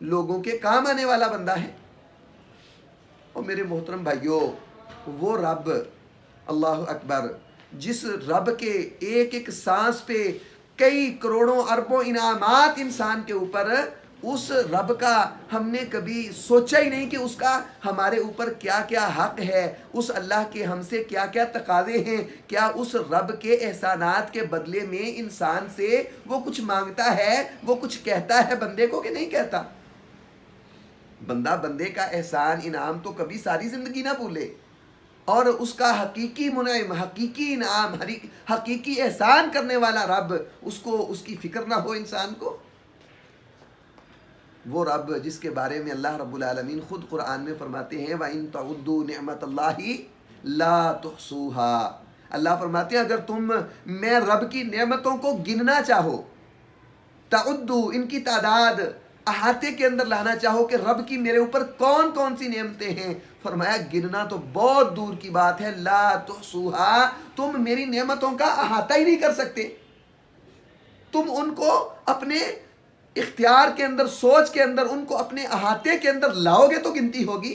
لوگوں کے کام آنے والا بندہ ہے۔ اور میرے محترم بھائیوں، وہ رب اللہ اکبر جس رب کے ایک ایک سانس پہ کئی کروڑوں اربوں انعامات انسان کے اوپر، اس رب کا ہم نے کبھی سوچا ہی نہیں کہ اس کا ہمارے اوپر کیا کیا حق ہے، اس اللہ کے ہم سے کیا کیا تقاضے ہیں۔ کیا اس رب کے احسانات کے بدلے میں انسان سے وہ کچھ مانگتا ہے، وہ کچھ کہتا ہے بندے کو کہ نہیں کہتا؟ بندہ بندے کا احسان انعام تو کبھی ساری زندگی نہ بھولے، اور اس کا حقیقی منعم، حقیقی انعام، حقیقی احسان کرنے والا رب، اس کو اس کی فکر نہ ہو انسان کو۔ وہ رب جس کے بارے میں اللہ رب العالمین خود قرآن میں فرماتے ہیں وَإِن تَعُدُّوا نِعْمَةَ اللَّهِ لَا تُحْصُوهَا، اللہ فرماتے ہیں اگر تم میں رب کی نعمتوں کو گننا چاہو، تعدو ان کی تعداد احاطے کے اندر لانا چاہو کہ رب کی میرے اوپر کون کون سی نعمتیں ہیں، فرمایا گننا تو بہت دور کی بات ہے، لا تحصوها، تم میری نعمتوں کا احاطہ ہی نہیں کر سکتے۔ تم ان کو اپنے اختیار کے اندر، سوچ کے اندر، ان کو اپنے احاطے کے اندر لاؤ گے تو گنتی ہوگی۔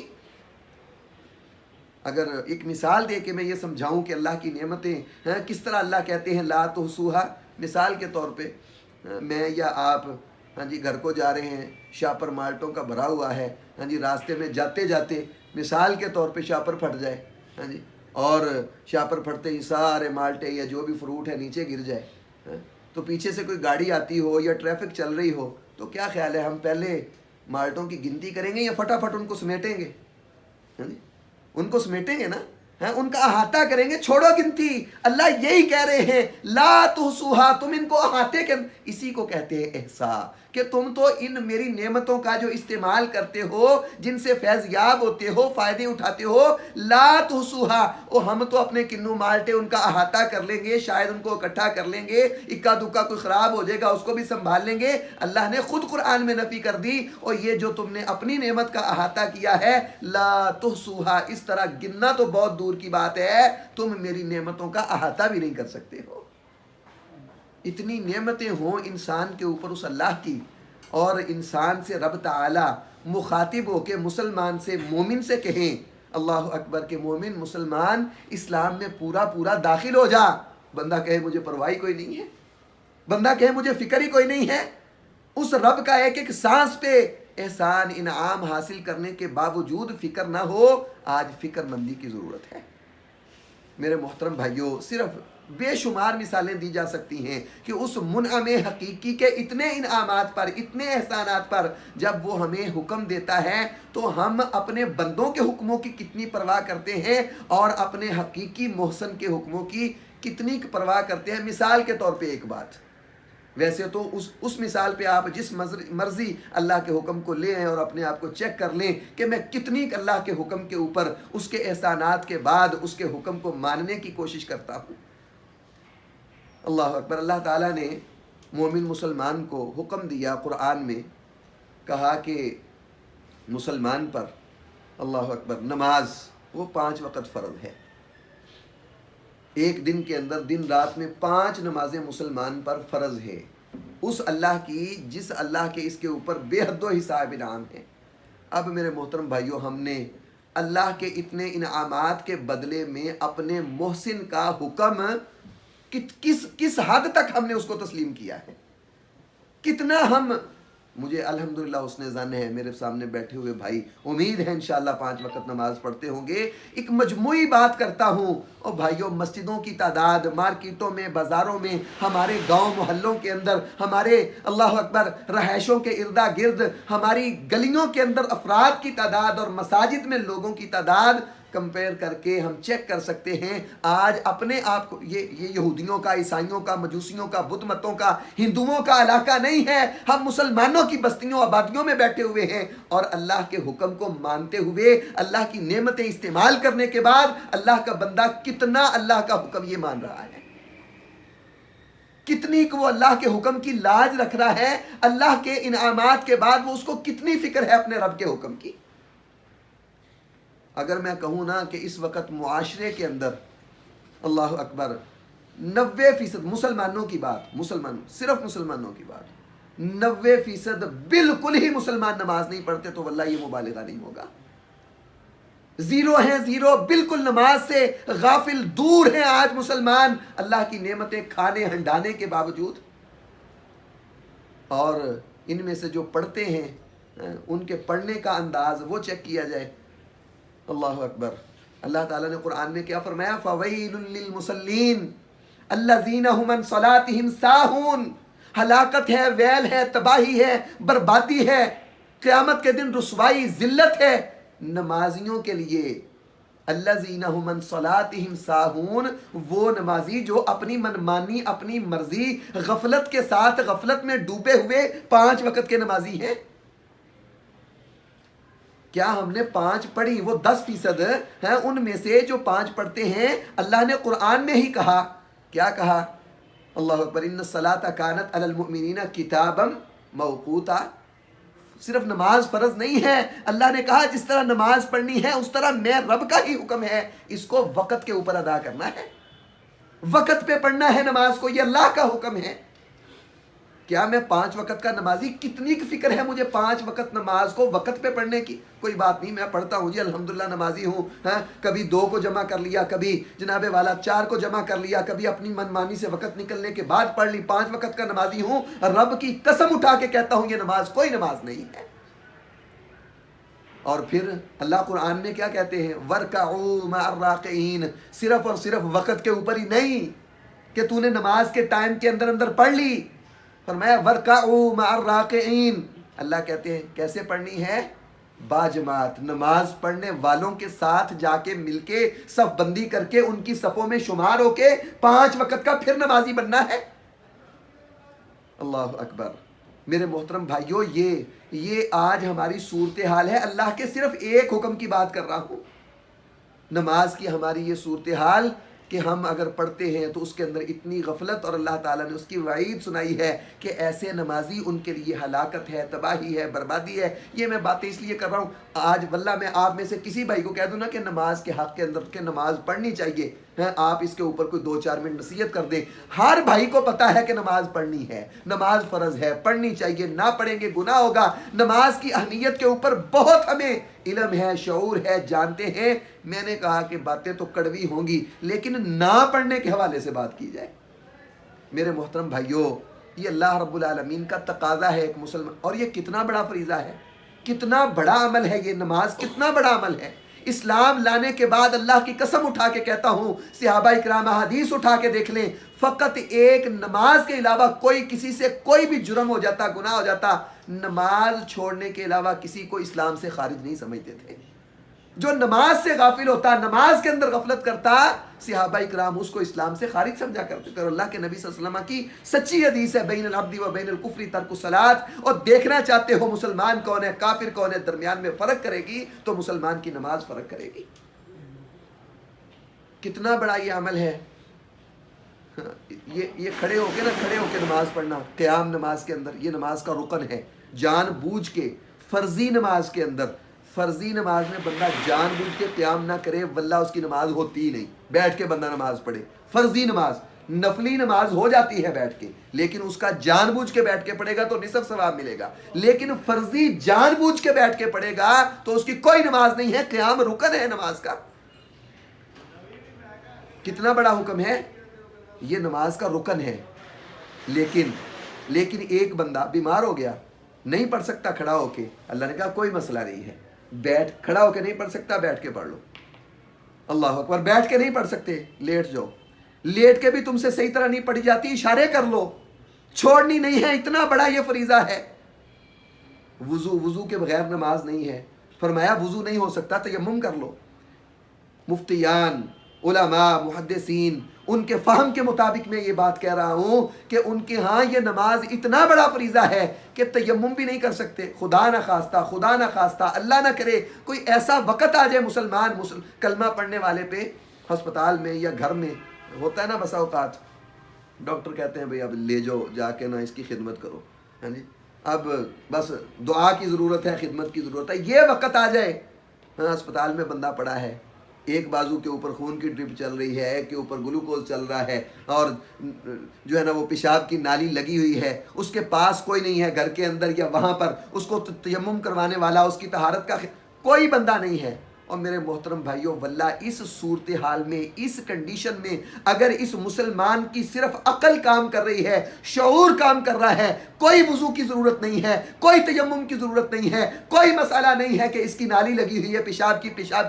اگر ایک مثال دے کے میں یہ سمجھاؤں کہ اللہ کی نعمتیں کس طرح اللہ کہتے ہیں لا تحصوها، مثال کے طور پہ میں یا آپ گھر کو جا رہے ہیں، شاپر مالٹوں کا بھرا ہوا ہے، راستے میں جاتے جاتے مثال کے طور پہ شاپر پھٹ جائے، اور شاپر پھٹتے ہی سارے مالٹے یا جو بھی فروٹ ہے نیچے گر جائے، تو پیچھے سے کوئی گاڑی آتی ہو یا ٹریفک چل رہی ہو تو کیا خیال ہے، ہم پہلے مالٹوں کی گنتی کریں گے یا فٹافٹ ان کو سمیٹیں گے؟ ان کو سمیٹیں گے نا، ان کا احاطہ کریں گے، چھوڑو گنتی۔ اللہ یہی کہہ رہے ہیں لا تحصوها، تم ان کو احاطے کے، اسی کو کہتے ہیں احصاء، کہ تم تو ان میری نعمتوں کا جو استعمال کرتے ہو، جن سے فیض یاب ہوتے ہو، فائدے اٹھاتے ہو، لا تحصوها، او ہم تو اپنے کنو مالٹے ان کا احاطہ کر لیں گے، شاید ان کو اکٹھا کر لیں گے، اکا دکا کوئی خراب ہو جائے گا اس کو بھی سنبھال لیں گے۔ اللہ نے خود قرآن میں نفی کر دی، اور یہ جو تم نے اپنی نعمت کا احاطہ کیا ہے لا تحصوها، اس طرح گننا تو بہت دور کی بات ہے، تم میری نعمتوں کا احاطہ بھی نہیں کر سکتے ہو۔ اتنی نعمتیں ہوں انسان کے اوپر اس اللہ کی، اور انسان سے رب تعالی مخاطب ہو کے مسلمان سے، مومن سے کہیں اللہ اکبر کہ مومن مسلمان اسلام میں پورا پورا داخل ہو جا، بندہ کہے مجھے پرواہ کوئی نہیں ہے، بندہ کہے مجھے فکر ہی کوئی نہیں ہے، اس رب کا ایک ایک سانس پہ احسان انعام حاصل کرنے کے باوجود فکر نہ ہو، آج فکر مندی کی ضرورت ہے۔ میرے محترم بھائیوں، صرف بے شمار مثالیں دی جا سکتی ہیں کہ اس منعم حقیقی کے اتنے انعامات پر، اتنے احسانات پر جب وہ ہمیں حکم دیتا ہے تو ہم اپنے بندوں کے حکموں کی کتنی پرواہ کرتے ہیں، اور اپنے حقیقی محسن کے حکموں کی کتنی پرواہ کرتے ہیں۔ مثال کے طور پہ ایک بات، ویسے تو اس مثال پہ آپ جس مرضی اللہ کے حکم کو لے آئیں اور اپنے آپ کو چیک کر لیں کہ میں کتنی اللہ کے حکم کے اوپر، اس کے احسانات کے بعد اس کے حکم کو ماننے کی کوشش کرتا ہوں۔ اللہ اکبر، اللہ تعالیٰ نے مومن مسلمان کو حکم دیا قرآن میں، کہا کہ مسلمان پر اللہ اکبر نماز وہ 5 وقت فرض ہے، ایک دن کے اندر دن رات میں 5 نمازیں مسلمان پر فرض ہے، اس اللہ کی جس اللہ کے اس کے اوپر بے حد و حساب انعام ہے۔ اب میرے محترم بھائیوں، ہم نے اللہ کے اتنے انعامات کے بدلے میں اپنے محسن کا حکم کس حد تک ہم نے اس کو تسلیم کیا ہے، کتنا ہم، مجھے الحمدللہ حسن ظن ہے میرے سامنے بیٹھے ہوئے بھائی، امید ہے انشاءاللہ 5 وقت نماز پڑھتے ہوں گے۔ ایک مجموعی بات کرتا ہوں، اور بھائیوں مسجدوں کی تعداد، مارکیٹوں میں، بازاروں میں، ہمارے گاؤں محلوں کے اندر، ہمارے اللہ اکبر رہائشوں کے اردا گرد، ہماری گلیوں کے اندر افراد کی تعداد اور مساجد میں لوگوں کی تعداد کمپیئر کر کے ہم چیک کر سکتے ہیں۔ آج اپنے آپ کو یہ یہودیوں کا، عیسائیوں کا، مجوسیوں کا، بدھ متوں کا، ہندوؤں کا علاقہ نہیں ہے، ہم مسلمانوں کی بستیوں آبادیوں میں بیٹھے ہوئے ہیں، اور اللہ کے حکم کو مانتے ہوئے، اللہ کی نعمتیں استعمال کرنے کے بعد اللہ کا بندہ کتنا اللہ کا حکم یہ مان رہا ہے، کتنی کہ وہ اللہ کے حکم کی لاج رکھ رہا ہے، اللہ کے انعامات کے بعد وہ اس کو کتنی فکر ہے اپنے رب کے حکم کی۔ اگر میں کہوں نا کہ اس وقت معاشرے کے اندر اللہ اکبر 90% مسلمانوں کی بات، صرف مسلمانوں کی بات، 90% بالکل ہی مسلمان نماز نہیں پڑھتے تو واللہ یہ مبالغہ نہیں ہوگا. زیرو ہیں، زیرو، بالکل نماز سے غافل دور ہیں آج مسلمان، اللہ کی نعمتیں کھانے ہنڈانے کے باوجود. اور ان میں سے جو پڑھتے ہیں ان کے پڑھنے کا انداز وہ چیک کیا جائے. اللہ اکبر. اللہ تعالیٰ نے قرآن میں کیا فرمایا؟ فَوَيْلٌ لِّلْمُصَلِّينَ الَّذِينَ هُمْ عَنْ صَلَاتِهِمْ سَاهُونَ. ہلاکت ہے، ویل ہے، تباہی ہے، بربادی ہے، قیامت کے دن رسوائی، ذلت ہے نمازیوں کے لیے. الذین هم عن صلاتهم ساہون، وہ نمازی جو اپنی منمانی، اپنی مرضی، غفلت کے ساتھ، غفلت میں ڈوبے ہوئے 5 وقت کے نمازی ہیں. کیا ہم نے 5 پڑھی؟ وہ 10% ہیں. ان میں سے جو 5 پڑھتے ہیں اللہ نے قرآن میں ہی کہا، کیا کہا؟ اللہ اکبر. ان الصلاۃ کانت علی المؤمنین کتابا موقوتا. صرف نماز فرض نہیں ہے، اللہ نے کہا جس طرح نماز پڑھنی ہے اس طرح میں رب کا ہی حکم ہے، اس کو وقت کے اوپر ادا کرنا ہے، وقت پہ پڑھنا ہے نماز کو، یہ اللہ کا حکم ہے. کیا میں 5 وقت کا نمازی؟ کتنی فکر ہے مجھے 5 وقت نماز کو وقت پہ پڑھنے کی؟ کوئی بات نہیں، میں پڑھتا ہوں جی، الحمدللہ نمازی ہوں. کبھی 2 کو جمع کر لیا، کبھی جناب والا 4 کو جمع کر لیا، کبھی اپنی منمانی سے وقت نکلنے کے بعد پڑھ لی. 5 وقت کا نمازی ہوں. رب کی قسم اٹھا کے کہتا ہوں یہ نماز کوئی نماز نہیں ہے. اور پھر اللہ قرآن میں کیا کہتے ہیں؟ وَارْكَعُوا مَعَ الرَّاكِعِينَ. صرف اور صرف وقت کے اوپر ہی نہیں کہ تو نے نماز کے ٹائم کے اندر اندر پڑھ لی. فرمایا وَارْكَعُوا مَعَ الرَّاكِعِينَ. اللہ کہتے ہیں کیسے پڑھنی ہے؟ باجماعت، نماز پڑھنے والوں کے ساتھ جا کے مل کے صف بندی کر کے ان کی صفوں میں شمار ہو کے 5 وقت کا پھر نمازی بننا ہے. اللہ اکبر. میرے محترم بھائیوں، یہ آج ہماری صورتحال ہے. اللہ کے صرف ایک حکم کی بات کر رہا ہوں. نماز کی ہماری یہ صورتحال کہ ہم اگر پڑھتے ہیں تو اس کے اندر اتنی غفلت، اور اللہ تعالیٰ نے اس کی وعید سنائی ہے کہ ایسے نمازی ان کے لیے ہلاکت ہے، تباہی ہے، بربادی ہے. یہ میں باتیں اس لیے کر رہا ہوں آج واللہ میں آپ میں سے کسی بھائی کو کہہ دوں نا کہ نماز کے حق کے اندر کہ نماز پڑھنی چاہیے، آپ اس کے اوپر کوئی 2-4 منٹ نصیحت کر دیں. ہر بھائی کو پتہ ہے کہ نماز پڑھنی ہے، نماز فرض ہے، پڑھنی چاہیے. نہ پڑھیں گے گناہ ہوگا. نماز کی اہمیت کے اوپر بہت ہمیں علم ہے، شعور ہے، جانتے ہیں. میں نے کہا کہ باتیں تو کڑوی ہوں گی لیکن نہ پڑھنے کے حوالے سے بات کی جائے. میرے محترم بھائیوں، یہ اللہ رب العالمین کا تقاضا ہے ایک مسلمان. اور یہ کتنا بڑا فریضہ ہے، کتنا بڑا عمل ہے یہ نماز، کتنا بڑا عمل ہے. اسلام لانے کے بعد اللہ کی قسم اٹھا کے کہتا ہوں، صحابہ اکرام حدیث اٹھا کے دیکھ لیں، فقط ایک نماز کے علاوہ کوئی کسی سے کوئی بھی جرم ہو جاتا، گناہ ہو جاتا، نماز چھوڑنے کے علاوہ کسی کو اسلام سے خارج نہیں سمجھتے تھے. جو نماز سے غافل ہوتا، نماز کے اندر غفلت کرتا، صحابہ اکرام اس کو اسلام سے خارج سمجھا کرتے تھے. اور اللہ کے نبی صلی اللہ علیہ وسلم کی سچی حدیث ہے، بین العبد و بین الکفر ترک الصلاۃ. اور دیکھنا چاہتے ہو مسلمان کون ہے، کافر کون ہے، درمیان میں فرق کرے گی تو مسلمان کی نماز فرق کرے گی. کتنا بڑا یہ عمل ہے. یہ کھڑے ہو کے نماز پڑھنا، قیام نماز کے اندر یہ نماز کا رکن ہے. جان بوجھ کے فرضی نماز کے اندر، فرضی نماز میں بندہ جان بوجھ کے قیام نہ کرے واللہ اس کی نماز ہوتی ہی نہیں. بیٹھ کے بندہ نماز پڑھے، فرضی نماز، نفلی نماز ہو جاتی ہے بیٹھ کے، لیکن اس کا جان بوجھ کے بیٹھ کے پڑھے گا تو نصف ثواب ملے گا. لیکن فرضی جان بوجھ کے بیٹھ کے پڑھے گا تو اس کی کوئی نماز نہیں ہے. قیام رکن ہے نماز کا. کتنا بڑا حکم ہے، یہ نماز کا رکن ہے. لیکن ایک بندہ بیمار ہو گیا، نہیں پڑھ سکتا کھڑا ہو کے، اللہ نے کہا کوئی مسئلہ نہیں ہے، کھڑا ہو کے نہیں پڑھ سکتا، بیٹھ کے پڑھ لو. اللہ اکبر. بیٹھ کے نہیں پڑھ سکتے، لیٹ جاؤ. لیٹ کے بھی تم سے صحیح طرح نہیں پڑھی جاتی، اشارے کر لو. چھوڑنی نہیں ہے، اتنا بڑا یہ فریضہ ہے. وضو کے بغیر نماز نہیں ہے. فرمایا وضو نہیں ہو سکتا تیمم کر لو. مفتیان، علماء، محدثین، ان کے فہم کے مطابق میں یہ بات کہہ رہا ہوں کہ ان کے ہاں یہ نماز اتنا بڑا فریضہ ہے کہ تیمم بھی نہیں کر سکتے. خدا نہ خواستہ اللہ نہ کرے کوئی ایسا وقت آ جائے مسلمان کلمہ پڑھنے والے پہ، ہسپتال میں یا گھر میں ہوتا ہے نا بسا اوقات، ڈاکٹر کہتے ہیں بھئی اب لے جاؤ جا کے نا اس کی خدمت کرو، ہاں جی اب بس دعا کی ضرورت ہے، خدمت کی ضرورت ہے. یہ وقت آ جائے، ہسپتال میں بندہ پڑا ہے، ایک بازو کے اوپر خون کی ڈرپ چل رہی ہے، ایک کے اوپر گلوکوز چل رہا ہے، اور جو ہے نا وہ پیشاب کی نالی لگی ہوئی ہے، اس کے پاس کوئی نہیں ہے گھر کے اندر یا وہاں پر اس کو تیمم کروانے والا، اس کی طہارت کا کوئی بندہ نہیں ہے۔ اور میرے محترم بھائیوں، واللہ اس صورتحال میں، اس کنڈیشن میں اگر اس مسلمان کی صرف عقل کام کر رہی ہے، شعور کام کر رہا ہے، کوئی وضو کی ضرورت نہیں ہے، کوئی تیمم کی ضرورت نہیں ہے، کوئی مسئلہ نہیں ہے کہ اس کی نالی لگی ہوئی ہے، پیشاب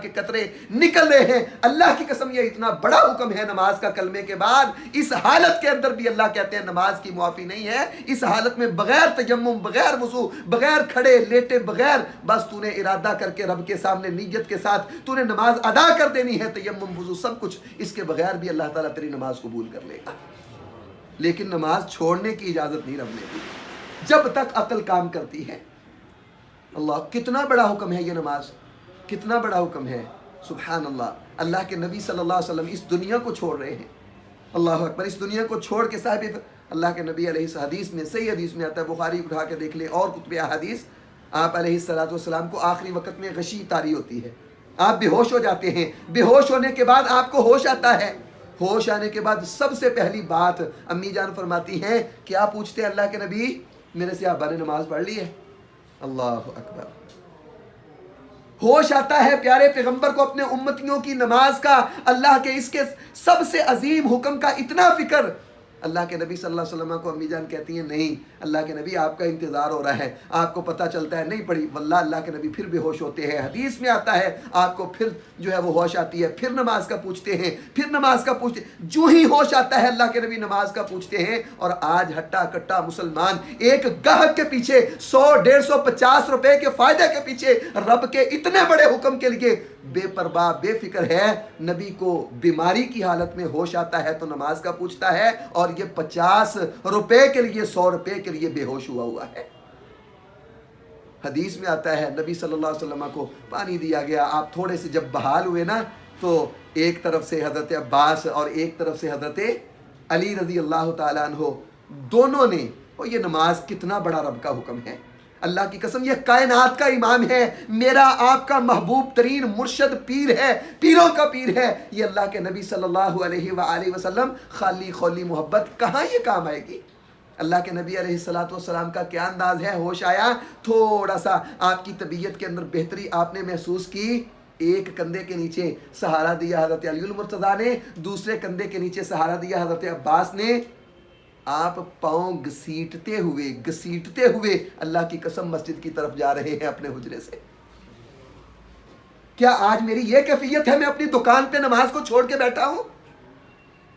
کے قطرے نکل رہے ہیں، اللہ کی قسم یہ اتنا بڑا حکم ہے نماز کا کلمے کے بعد، اس حالت کے اندر بھی اللہ کہتے ہیں نماز کی معافی نہیں ہے۔ اس حالت میں بغیر تیمم، بغیر وضو، بغیر کھڑے لیٹے، بغیر بس تو نے ارادہ کر کے رب کے سامنے نیت کے ساتھ تو نے نماز ادا کر دینی ہے، تیمم، وضو، سب کچھ، اس کے بغیر بھی اللہ تعالیٰ تیری نماز قبول کر لے گا۔ لیکن نماز چھوڑنے کی اجازت نہیں رب نے دی جب تک عقل کام کرتی ہے۔ اللہ، کتنا بڑا حکم ہے یہ نماز، کتنا بڑا حکم ہے، سبحان اللہ۔ اللہ کے نبی صلی اللہ علیہ وسلم اس دنیا کو چھوڑ رہے ہیں، اللہ اکبر، اس دنیا کو چھوڑ کے صاحب اللہ کے نبی علیہ حدیث میں، صحیح حدیث میں آتا ہے، بخاری اٹھا کے دیکھ لیں اور کتب احادیث، آپ علیہ السلام کو آخری وقت میں غشی طاری ہوتی ہے، آپ بے ہوش ہو جاتے ہیں، بے ہوش ہونے کے بعد آپ کو ہوش آتا ہے، ہوش آنے کے بعد سب سے پہلی بات امی جان فرماتی ہیں، کیا پوچھتے ہیں اللہ کے نبی؟ میرے سے ابا نے نماز پڑھ لی ہے؟ اللہ اکبر، ہوش آتا ہے پیارے پیغمبر کو اپنے امتیوں کی نماز کا، اللہ کے اس کے سب سے عظیم حکم کا اتنا فکر۔ اللہ کے نبی صلی اللہ علیہ وسلم کو امی جان کہتی ہیں نہیں اللہ کے نبی آپ کا انتظار ہو رہا ہے، آپ کو پتہ چلتا ہے نہیں پڑھی، واللہ اللہ کے نبی پھر بے ہوش ہوتے ہیں، حدیث میں آتا ہے آپ کو پھر جو ہے وہ ہوش آتی ہے، پھر نماز کا پوچھتے ہیں، پھر نماز کا پوچھتے ہیں، جو ہی ہوش آتا ہے اللہ کے نبی نماز کا پوچھتے ہیں۔ اور آج ہٹا کٹا مسلمان ایک گاہک کے پیچھے 100، 150، 50 روپے کے فائدے کے پیچھے رب کے اتنے بڑے حکم کے لیے بے پرواہ، بے فکر ہے۔ نبی کو بیماری کی حالت میں ہوش آتا ہے تو نماز کا پوچھتا ہے، اور یہ 50 روپے کے لیے، 100 روپے کے لیے بے ہوش ہوا ہے۔ حدیث میں آتا ہے نبی صلی اللہ علیہ وسلم کو پانی دیا گیا، آپ تھوڑے سے جب بحال ہوئے نا تو ایک طرف سے حضرت عباس اور ایک طرف سے حضرت علی رضی اللہ تعالیٰ عنہ، دونوں نے، اور یہ نماز کتنا بڑا رب کا حکم ہے، اللہ کی قسم یہ کائنات کا امام ہے، میرا آپ کا محبوب ترین مرشد پیر ہے، پیروں کا پیر ہے، یہ اللہ کے نبی صلی اللہ علیہ وآلہ وسلم، خالی خولی محبت کہاں یہ کام آئے گی؟ اللہ کے نبی علیہ السلام کا کیا انداز ہے، ہوش آیا، تھوڑا سا آپ کی طبیعت کے اندر بہتری آپ نے محسوس کی، ایک کندھے کے نیچے سہارا دیا حضرت علی المرتضیٰ نے، دوسرے کندھے کے نیچے سہارا دیا حضرت عباس نے، آپ پاؤں گھسیٹتے ہوئے اللہ کی قسم مسجد کی طرف جا رہے ہیں اپنے حجرے سے۔ کیا آج میری یہ کیفیت ہے، میں اپنی دکان پہ نماز کو چھوڑ کے بیٹھا ہوں؟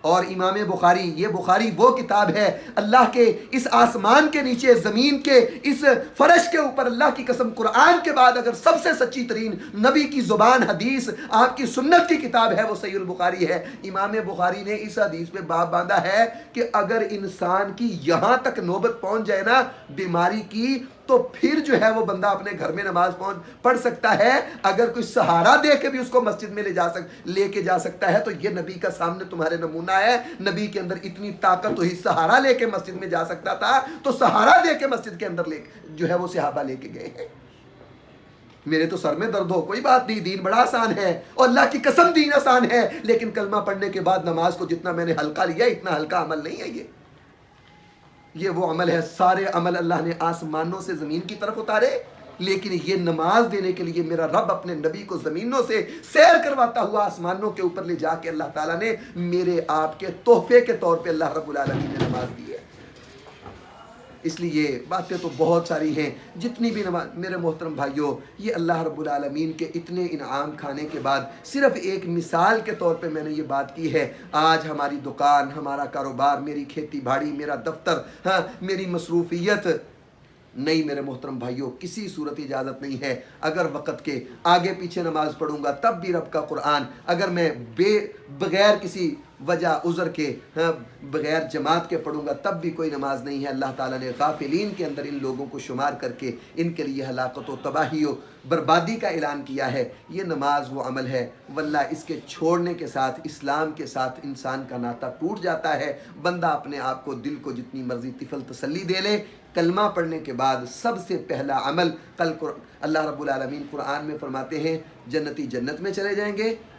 اور امام بخاری، یہ بخاری وہ کتاب ہے اللہ کے اس آسمان کے نیچے، زمین کے اس فرش کے اوپر، اللہ کی قسم قرآن کے بعد اگر سب سے سچی ترین نبی کی زبان حدیث، آپ کی سنت کی کتاب ہے وہ صحیح البخاری ہے۔ امام بخاری نے اس حدیث میں باب باندھا ہے کہ اگر انسان کی یہاں تک نوبت پہنچ جائے نا بیماری کی، تو پھر جو ہے وہ بندہ اپنے گھر میں نماز پڑھ سکتا ہے، اگر کوئی سہارا دے کے بھی اس کو مسجد میں لے کے جا سکتا ہے، تو یہ نبی کا سامنے تمہارے نمونہ ہے۔ نبی کے اندر اتنی طاقت ہوئی، سہارا لے کے مسجد میں جا سکتا تھا، تو سہارا دے کے مسجد کے اندر جو ہے وہ صحابہ لے کے گئے ہیں۔ میرے تو سر میں درد ہو کوئی بات نہیں، دین بڑا آسان ہے، اور اللہ کی قسم دین آسان ہے، لیکن کلمہ پڑھنے کے بعد نماز کو جتنا میں نے ہلکا لیا، اتنا ہلکا عمل نہیں ہے یہ وہ عمل ہے، سارے عمل اللہ نے آسمانوں سے زمین کی طرف اتارے، لیکن یہ نماز دینے کے لیے میرا رب اپنے نبی کو زمینوں سے سیر کرواتا ہوا آسمانوں کے اوپر لے جا کے اللہ تعالیٰ نے میرے آپ کے تحفے کے طور پہ اللہ رب العالمین نے نماز دی ہے۔ اس لیے باتیں تو بہت ساری ہیں، جتنی بھی نماز، میرے محترم بھائیوں، یہ اللہ رب العالمین کے اتنے انعام کھانے کے بعد صرف ایک مثال کے طور پہ میں نے یہ بات کی ہے۔ آج ہماری دکان، ہمارا کاروبار، میری کھیتی باڑی، میرا دفتر، میری مصروفیت نہیں، میرے محترم بھائیوں، کسی صورت اجازت نہیں ہے اگر وقت کے آگے پیچھے نماز پڑھوں گا تب بھی رب کا قرآن، اگر میں بغیر کسی وجہ عذر کے، بغیر جماعت کے پڑھوں گا تب بھی کوئی نماز نہیں ہے۔ اللہ تعالیٰ نے غافلین کے اندر ان لوگوں کو شمار کر کے ان کے لیے ہلاکت و تباہی و بربادی کا اعلان کیا ہے۔ یہ نماز وہ عمل ہے واللہ اس کے چھوڑنے کے ساتھ اسلام کے ساتھ انسان کا ناطہ ٹوٹ جاتا ہے۔ بندہ اپنے آپ کو، دل کو جتنی مرضی طفل تسلی دے لے، کلمہ پڑھنے کے بعد سب سے پہلا عمل، اللہ رب العالمین قرآن میں فرماتے ہیں جنتی جنت میں چلے جائیں گے،